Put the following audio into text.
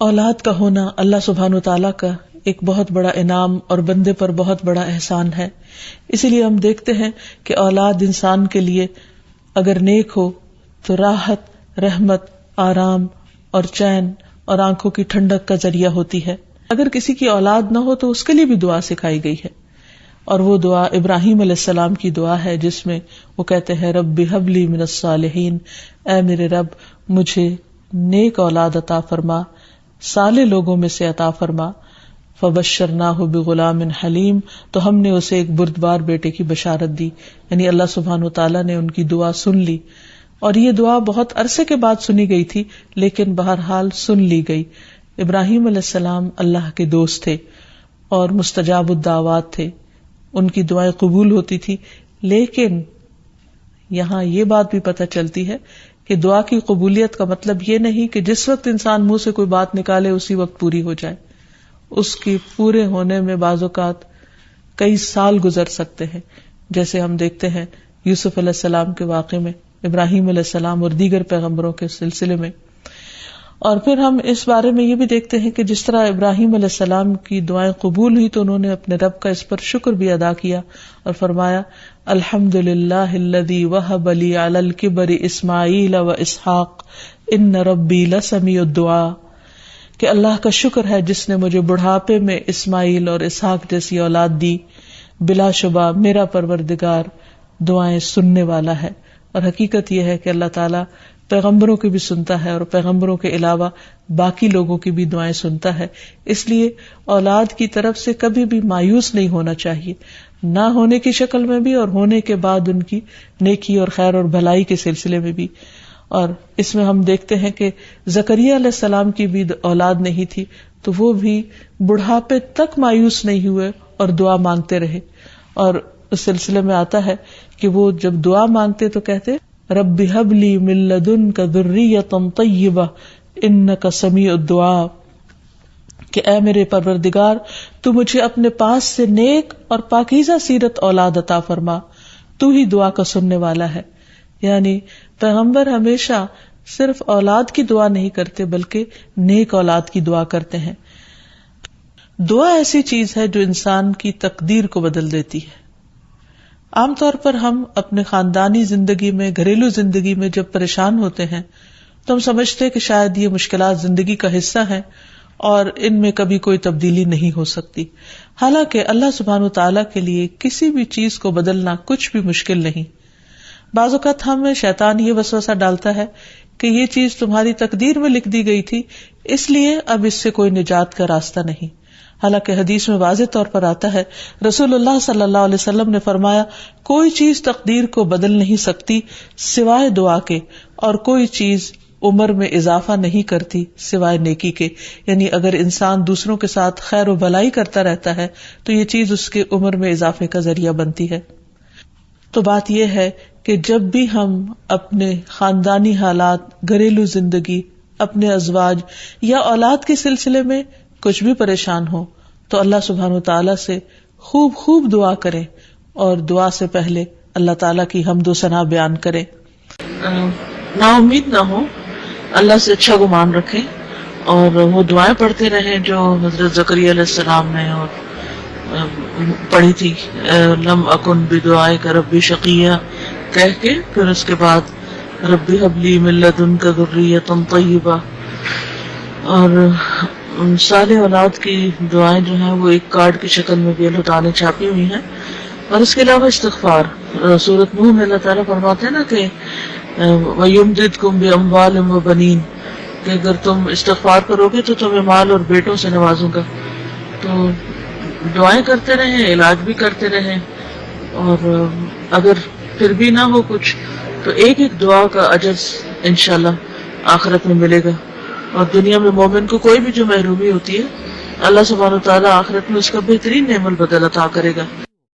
اولاد کا ہونا اللہ سبحانہ وتعالی کا ایک بہت بڑا انعام اور بندے پر بہت بڑا احسان ہے. اسی لیے ہم دیکھتے ہیں کہ اولاد انسان کے لیے اگر نیک ہو تو راحت، رحمت، آرام اور چین اور آنکھوں کی ٹھنڈک کا ذریعہ ہوتی ہے. اگر کسی کی اولاد نہ ہو تو اس کے لیے بھی دعا سکھائی گئی ہے، اور وہ دعا ابراہیم علیہ السلام کی دعا ہے جس میں وہ کہتے ہیں رب ہب لی من الصالحین، اے میرے رب مجھے نیک اولاد عطا فرما، صالح لوگوں میں سے عطا فرما. فبشرناہ بغلام حلیم، تو ہم نے اسے ایک بردبار بیٹے کی بشارت دی. یعنی اللہ سبحانہ وتعالیٰ نے ان کی دعا سن لی، اور یہ دعا بہت عرصے کے بعد سنی گئی تھی لیکن بہرحال سن لی گئی. ابراہیم علیہ السلام اللہ کے دوست تھے اور مستجاب الدعوات تھے، ان کی دعائیں قبول ہوتی تھی. لیکن یہاں یہ بات بھی پتہ چلتی ہے کہ دعا کی قبولیت کا مطلب یہ نہیں کہ جس وقت انسان منہ سے کوئی بات نکالے اسی وقت پوری ہو جائے. اس کی پورے ہونے میں بعض اوقات کئی سال گزر سکتے ہیں، جیسے ہم دیکھتے ہیں یوسف علیہ السلام کے واقعے میں، ابراہیم علیہ السلام اور دیگر پیغمبروں کے سلسلے میں. اور پھر ہم اس بارے میں یہ بھی دیکھتے ہیں کہ جس طرح ابراہیم علیہ السلام کی دعائیں قبول ہوئی تو انہوں نے اپنے رب کا اس پر شکر بھی ادا کیا اور فرمایا الحمدللہ الذی وہب لی علی الکبر اسماعیل و اسحاق ان ربی لسمیع الدعاء، کہ اللہ کا شکر ہے جس نے مجھے بڑھاپے میں اسماعیل اور اسحاق جیسی اولاد دی، بلا شبہ میرا پروردگار دعائیں سننے والا ہے. اور حقیقت یہ ہے کہ اللہ تعالیٰ پیغمبروں کی بھی سنتا ہے اور پیغمبروں کے علاوہ باقی لوگوں کی بھی دعائیں سنتا ہے. اس لیے اولاد کی طرف سے کبھی بھی مایوس نہیں ہونا چاہیے، نہ ہونے کی شکل میں بھی اور ہونے کے بعد ان کی نیکی اور خیر اور بھلائی کے سلسلے میں بھی. اور اس میں ہم دیکھتے ہیں کہ زکریا علیہ السلام کی بھی اولاد نہیں تھی تو وہ بھی بڑھاپے تک مایوس نہیں ہوئے اور دعا مانگتے رہے. اور اس سلسلے میں آتا ہے کہ وہ جب دعا مانگتے تو کہتے رب ہب لی من لدنک ذریۃ طیبہ انک سمیع الدعاء، کہ اے میرے پروردگار تو مجھے اپنے پاس سے نیک اور پاکیزہ سیرت اولاد عطا فرما، تو ہی دعا کا سننے والا ہے. یعنی پیغمبر ہمیشہ صرف اولاد کی دعا نہیں کرتے بلکہ نیک اولاد کی دعا کرتے ہیں. دعا ایسی چیز ہے جو انسان کی تقدیر کو بدل دیتی ہے. عام طور پر ہم اپنے خاندانی زندگی میں، گھریلو زندگی میں جب پریشان ہوتے ہیں تو ہم سمجھتے ہیں کہ شاید یہ مشکلات زندگی کا حصہ ہیں اور ان میں کبھی کوئی تبدیلی نہیں ہو سکتی. حالانکہ اللہ سبحانہ وتعالیٰ کے لیے کسی بھی چیز کو بدلنا کچھ بھی مشکل نہیں. بعض اوقات ہمیں شیطان یہ وسوسہ ڈالتا ہے کہ یہ چیز تمہاری تقدیر میں لکھ دی گئی تھی اس لیے اب اس سے کوئی نجات کا راستہ نہیں. حالانکہ حدیث میں واضح طور پر آتا ہے، رسول اللہ صلی اللہ علیہ وسلم نے فرمایا کوئی چیز تقدیر کو بدل نہیں سکتی سوائے دعا کے، اور کوئی چیز عمر میں اضافہ نہیں کرتی سوائے نیکی کے. یعنی اگر انسان دوسروں کے ساتھ خیر و بھلائی کرتا رہتا ہے تو یہ چیز اس کے عمر میں اضافے کا ذریعہ بنتی ہے. تو بات یہ ہے کہ جب بھی ہم اپنے خاندانی حالات، گھریلو زندگی، اپنے ازواج یا اولاد کے سلسلے میں کچھ بھی پریشان ہو تو اللہ سبحانہ وتعالیٰ سے خوب خوب دعا کریں، اور دعا سے پہلے اللہ تعالیٰ کی حمد و ثنا بیان کریں. نا امید نہ ہو، اللہ سے اچھا گمان رکھیں اور وہ دعائیں پڑھتے رہیں جو حضرت زکریا علیہ السلام نے اور پڑھی تھی، لم اکن بدعائک ربی شقیہ کہہ کے، پھر اس کے بعد ربی حب لی من لدنک ذریۃ طیبہ. اور صالح اولاد کی دعائیں جو ہیں وہ ایک کارڈ کی شکل میں بھی اللہ تعالیٰ نے چھاپی ہوئی ہیں. اور اس کے علاوہ استغفار، سورۃ نوح میں اللہ تعالیٰ فرماتے ہیں نا کہ وَيُمْدِدْكُمْ بِأَمْوَالٍ وَبَنِينَ، کہ اگر تم استغفار کرو گے تو تمہیں مال اور بیٹوں سے نوازوں گا. تو دعائیں کرتے رہیں، علاج بھی کرتے رہیں، اور اگر پھر بھی نہ ہو کچھ تو ایک ایک دعا کا اجر انشاءاللہ آخرت میں ملے گا. اور دنیا میں مومن کو کوئی بھی جو محرومی ہوتی ہے اللہ سبحانہ وتعالیٰ آخرت میں اس کا بہترین نعمت بدل عطا کرے گا.